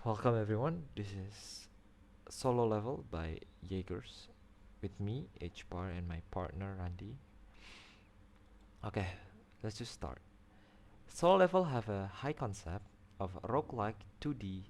Welcome everyone, this is Solo Level by Jaegers with me, HBAR, and my partner Randy. Okay, let's just start. Solo Level have a high concept of a roguelike 2D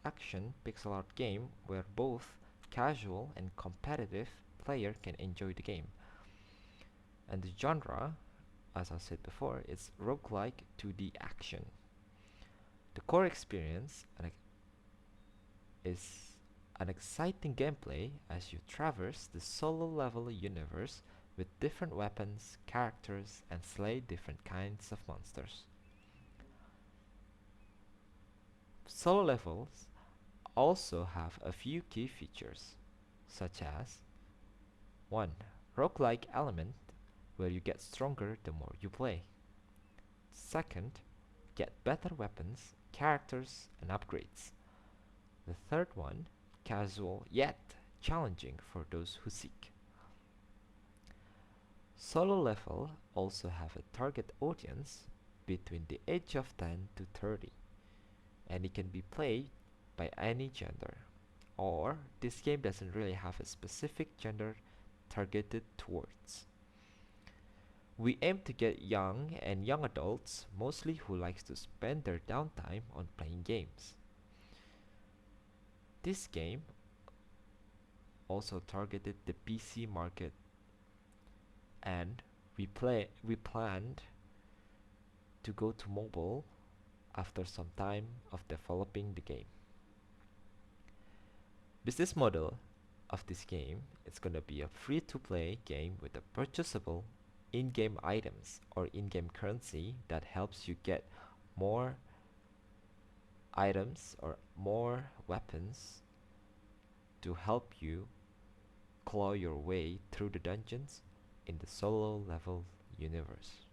action pixel art game where both casual and competitive player can enjoy the game. And the genre, as I said before, is roguelike 2D action. The core experience is an exciting gameplay as you traverse the solo level universe with different weapons, characters, and slay different kinds of monsters. Solo levels also have a few key features, such as 1. Roguelike element, where you get stronger the more you play. Second, get better weapons, characters, and upgrades. The third one, casual yet challenging for those who seek. Solo level also have a target audience between the age of 10 to 30, and it can be played by any gender. Or this game doesn't really have a specific gender targeted towards. We aim to get young adults, mostly who likes to spend their downtime on playing games. This game also targeted the PC market, and we planned to go to mobile after some time of developing the game. Business model of this game is gonna be a free-to-play game with a purchasable in-game items or in-game currency that helps you get more items or more weapons to help you claw your way through the dungeons in the solo level universe.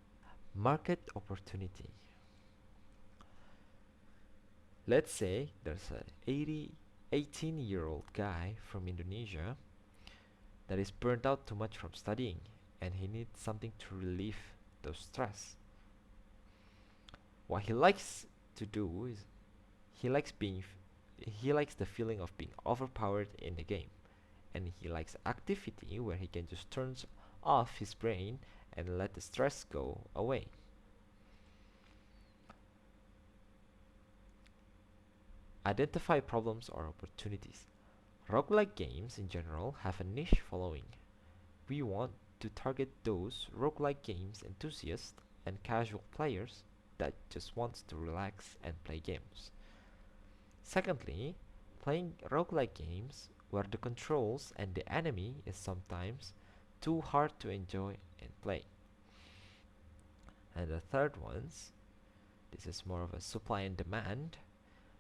Market opportunity. Let's say there's a 18-year-old guy from Indonesia that is burnt out too much from studying and he needs something to relieve the stress. What he likes to do is he likes being he likes the feeling of being overpowered in the game, and he likes activity where he can just turn off his brain and let the stress go away. Identify problems or opportunities. Roguelike games in general have a niche following. We want to target those roguelike games enthusiasts and casual players that just wants to relax and play games. Secondly, playing roguelike games where the controls and the enemy is sometimes too hard to enjoy and play. And the third ones, this is more of a supply and demand.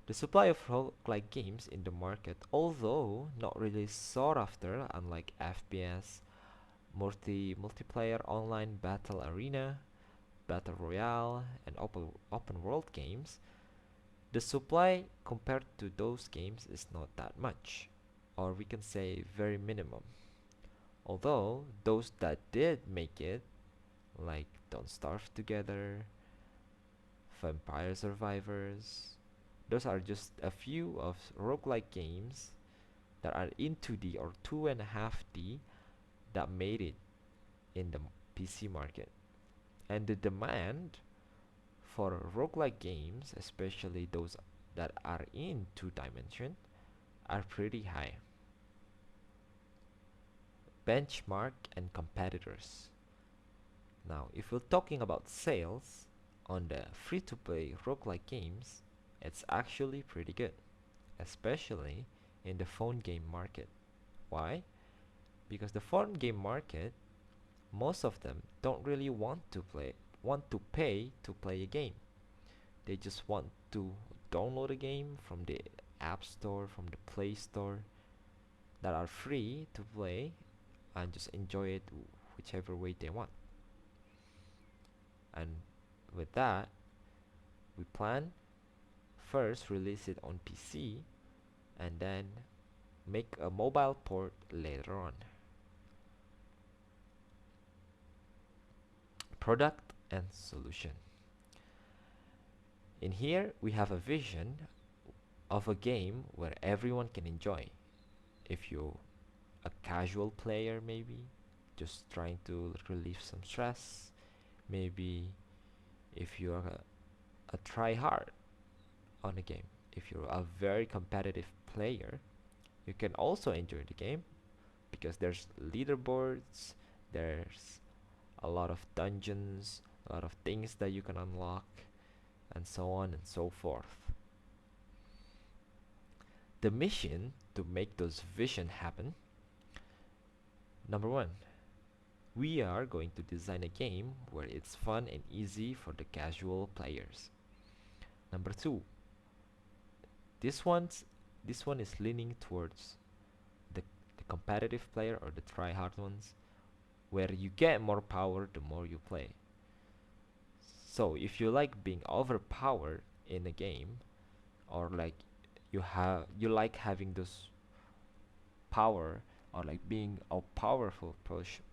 The supply of roguelike games in the market, although not really sought after, unlike FPS, multiplayer online battle arena, battle royale, and open world games, the supply compared to those games is not that much, or we can say very minimum. Although those that did make it, like Don't Starve Together, Vampire Survivors, those are just a few of roguelike games that are in 2D or 2.5D that made it in the PC market. And the demand for roguelike games, especially those that are in 2 dimension, are pretty high. Benchmark and competitors. Now, if we're talking about sales on the free-to-play roguelike games, it's actually pretty good, especially in the phone game market. Why? Because the phone game market, most of them don't really want to pay to play a game. They just want to download a game from the App Store, from the Play Store, that are free to play and just enjoy it whichever way they want. And with that, we plan first release it on PC and then make a mobile port later on. Product and solution. In here we have a vision of a game where everyone can enjoy. If you're a casual player, maybe just trying to relieve some stress, maybe if you're a try hard on a game, if you're a very competitive player, you can also enjoy the game because there's leaderboards, there's a lot of dungeons, a lot of things that you can unlock, and so on and so forth. The mission to make those vision happen: number one, we are going to design a game where it's fun and easy for the casual players. Number two, this one's this one is leaning towards the, the competitive player or the try hard ones, where you get more power the more you play. So if you like being overpowered in a game, or like you like having this power, or like being a powerful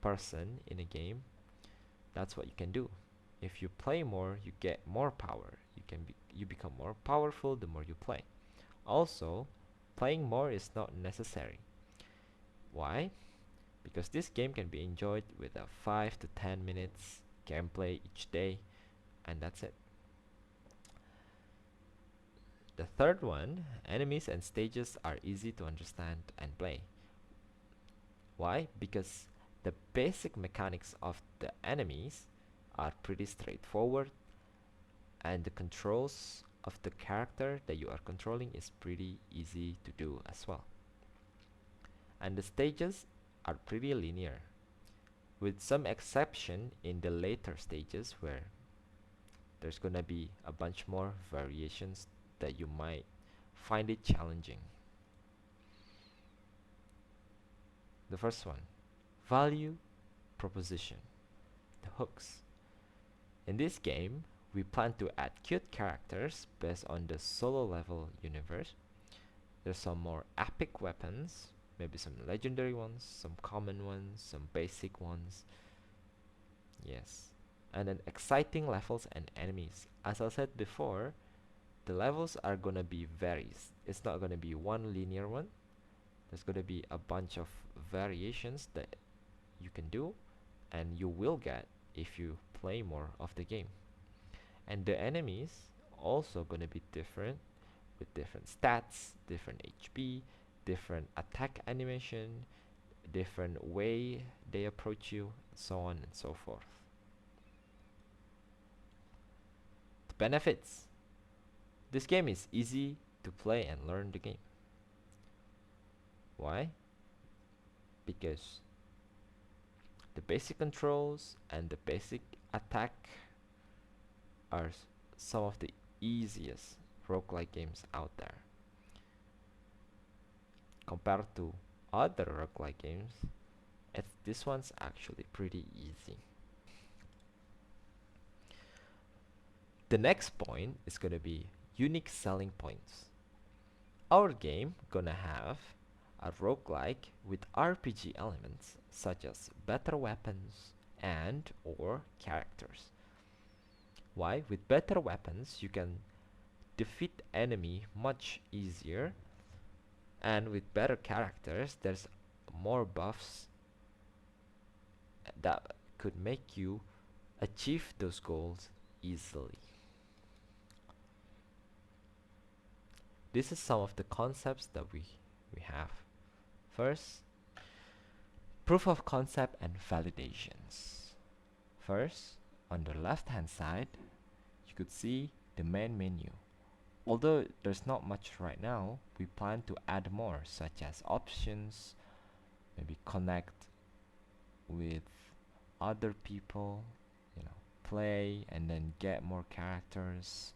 person in a game, that's what you can do. If you play more, you get more power. You become more powerful the more you play. Also, playing more is not necessary. Why? Because this game can be enjoyed with a 5 to 10 minutes gameplay each day, and that's it. The third one, enemies and stages are easy to understand and play. Why? Because the basic mechanics of the enemies are pretty straightforward, and the controls of the character that you are controlling is pretty easy to do as well. And the stages are pretty linear, with some exception in the later stages where there's gonna be a bunch more variations that you might find it challenging. The first one, value proposition, the hooks. In this game, we plan to add cute characters based on the solo level universe. There's some more epic weapons, maybe some legendary ones, some common ones, some basic ones. Yes. And then exciting levels and enemies. As I said before, the levels are gonna be varies. It's not gonna be one linear one. There's gonna be a bunch of variations that you can do, and you will get if you play more of the game. And the enemies also gonna be different, with different stats, different HP, different attack animation, different way they approach you, so on and so forth. The benefits: this game is easy to play and learn the game. Why? Because the basic controls and the basic attack are some of the easiest roguelike games out there. Compared to other roguelike games, this one's actually pretty easy. The next point is gonna be unique selling points. Our game gonna have a roguelike with RPG elements such as better weapons and or characters. Why? With better weapons, you can defeat enemy much easier, and with better characters, there's more buffs that could make you achieve those goals easily. This is some of the concepts that we have. First, proof of concept and validations. First, on the left hand side, you could see the main menu. Although there's not much right now, we plan to add more, such as options, maybe connect with other people, play and then get more characters,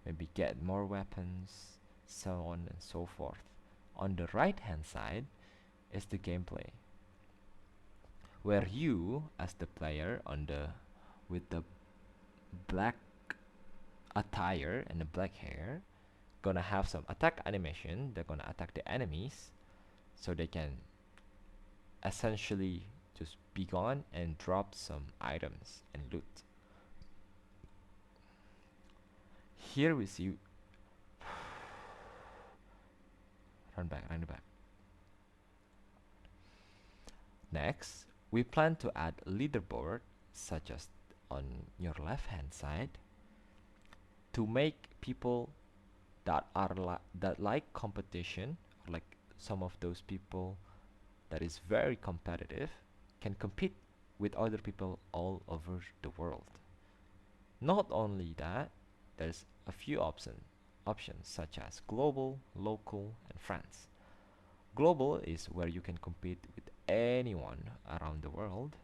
maybe get more weapons, so on and so forth. On the right hand side is the gameplay, where you as the player with the black attire and the black hair gonna have some attack animation. They're gonna attack the enemies so they can essentially just be gone and drop some items and loot. Here we see run it back. Next, we plan to add a leaderboard, such as on your left hand side, to make people that like competition, or like some of those people that is very competitive, can compete with other people all over the world. Not only that, there's a few options such as global, local, and France. Global is where you can compete with anyone around the world.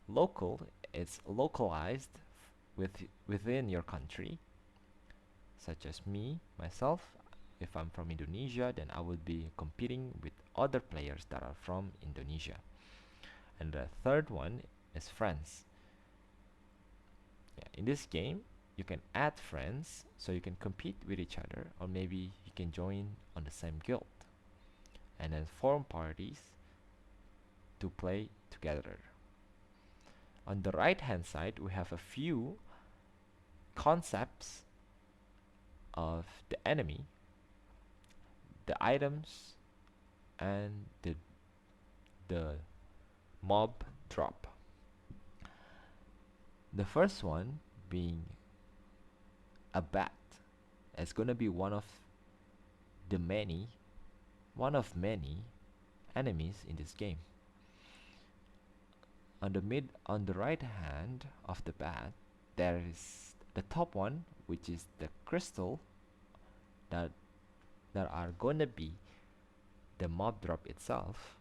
Local is localized within your country, such as me, myself. If I'm from Indonesia, then I would be competing with other players that are from Indonesia. And the third one is friends. Yeah, in this game, you can add friends so you can compete with each other, or maybe you can join on the same guild and then form parties to play together. On the right hand side, we have a few concepts of the enemy, the items, and the mob drop. The first one being a bat. It's gonna be the many one of many enemies in this game. On the right hand of the bat, there is the top one, which is the crystal that are gonna be the mob drop itself,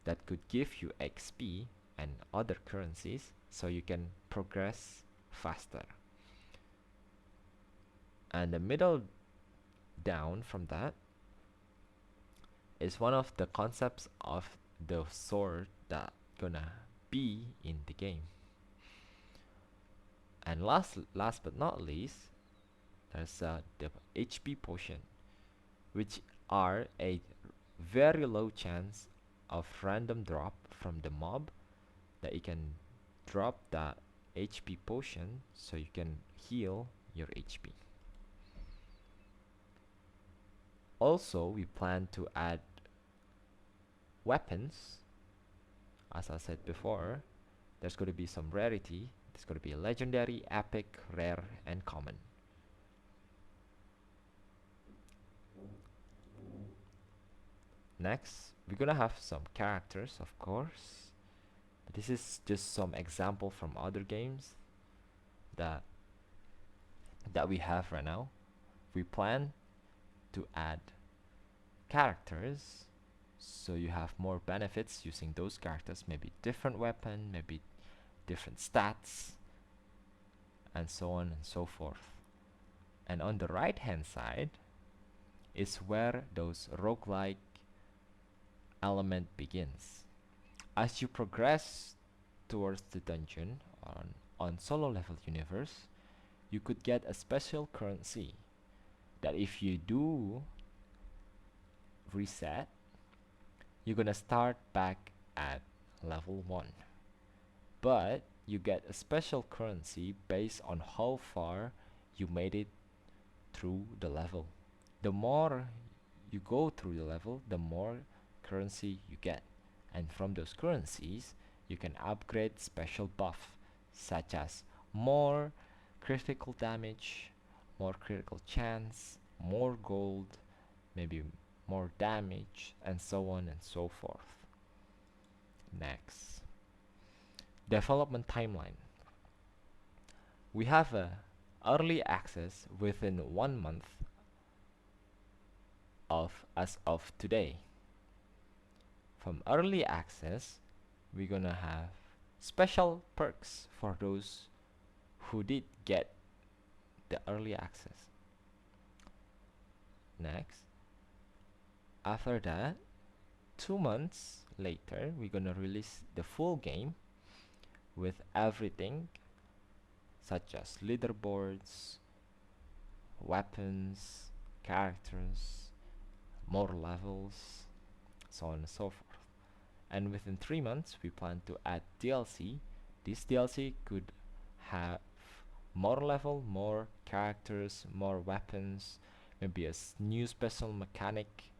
that could give you XP and other currencies so you can progress faster. And the middle down from that is one of the concepts of the sword that gonna be in the game. And last but not least, there's the HP potion, which are a very low chance of random drop from the mob, that you can drop that HP potion so you can heal your HP. Also, we plan to add weapons. As I said before, there's going to be some rarity. There's going to be legendary, epic, rare, and common. Next, we're going to have some characters, of course. This is just some example from other games that we have right now. We plan to add characters so you have more benefits using those characters, maybe different weapon, maybe different stats, and so on and so forth. And on the right hand side is where those roguelike element begins. As you progress towards the dungeon on solo level universe, you could get a special currency that if you do reset, you're gonna start back at level 1. But you get a special currency based on how far you made it through the level. The more you go through the level, the more currency you get. And from those currencies, you can upgrade special buff, such as more critical damage, more critical chance, more gold, maybe more damage, and so on and so forth. Next, development timeline. We have a early access within 1 month as of today. From early access, we're gonna have special perks for those who did get the early access. Next, after that, 2 months later, we're gonna release the full game with everything, such as leaderboards, weapons, characters, more levels, so on and so forth. And within 3 months, we plan to add DLC. This DLC could have more level, more characters, more weapons, maybe a new special mechanic,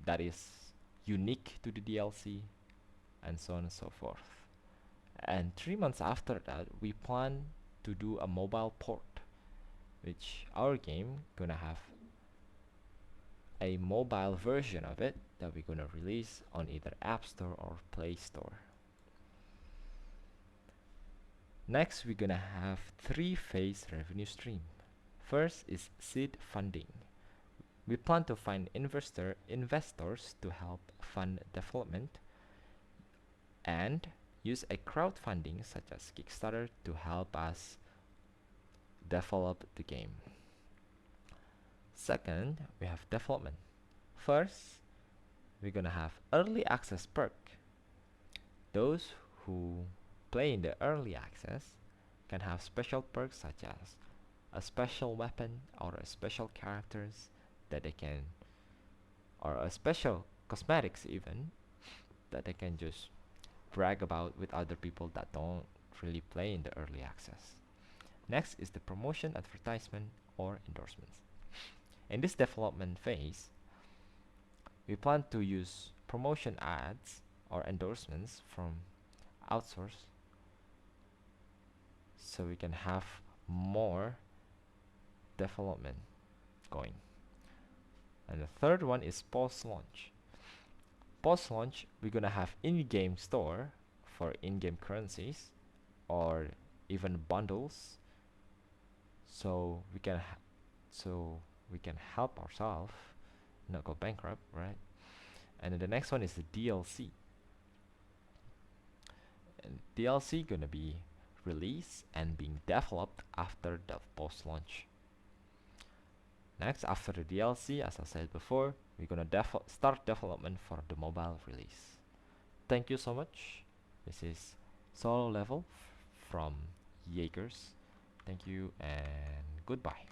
that is unique to the DLC, and so on and so forth. And 3 months after that, we plan to do a mobile port, which our game gonna have a mobile version of it that we're gonna release on either App Store or Play Store. Next, we're gonna have three-phase revenue stream. First is seed funding. We plan to find investors to help fund development and use a crowdfunding such as Kickstarter to help us develop the game. Second, we have development. First, we're gonna have early access perk. Those who play in the early access can have special perks such as a special weapon or a special characters that they can, or a special cosmetics even, that they can just brag about with other people that don't really play in the early access. Next is the promotion, advertisement, or endorsements. In this development phase, we plan to use promotion ads or endorsements from outsource so we can have more development going. And the third one is post-launch. Post-launch, we're gonna have in-game store for in-game currencies or even bundles, so we can help ourselves not go bankrupt, right? And then the next one is the DLC. And DLC gonna be released and being developed after the post-launch. Next, after the DLC, as I said before, we're gonna start development for the mobile release. Thank you so much. This is Solo Level from Jaegers. Thank you and goodbye.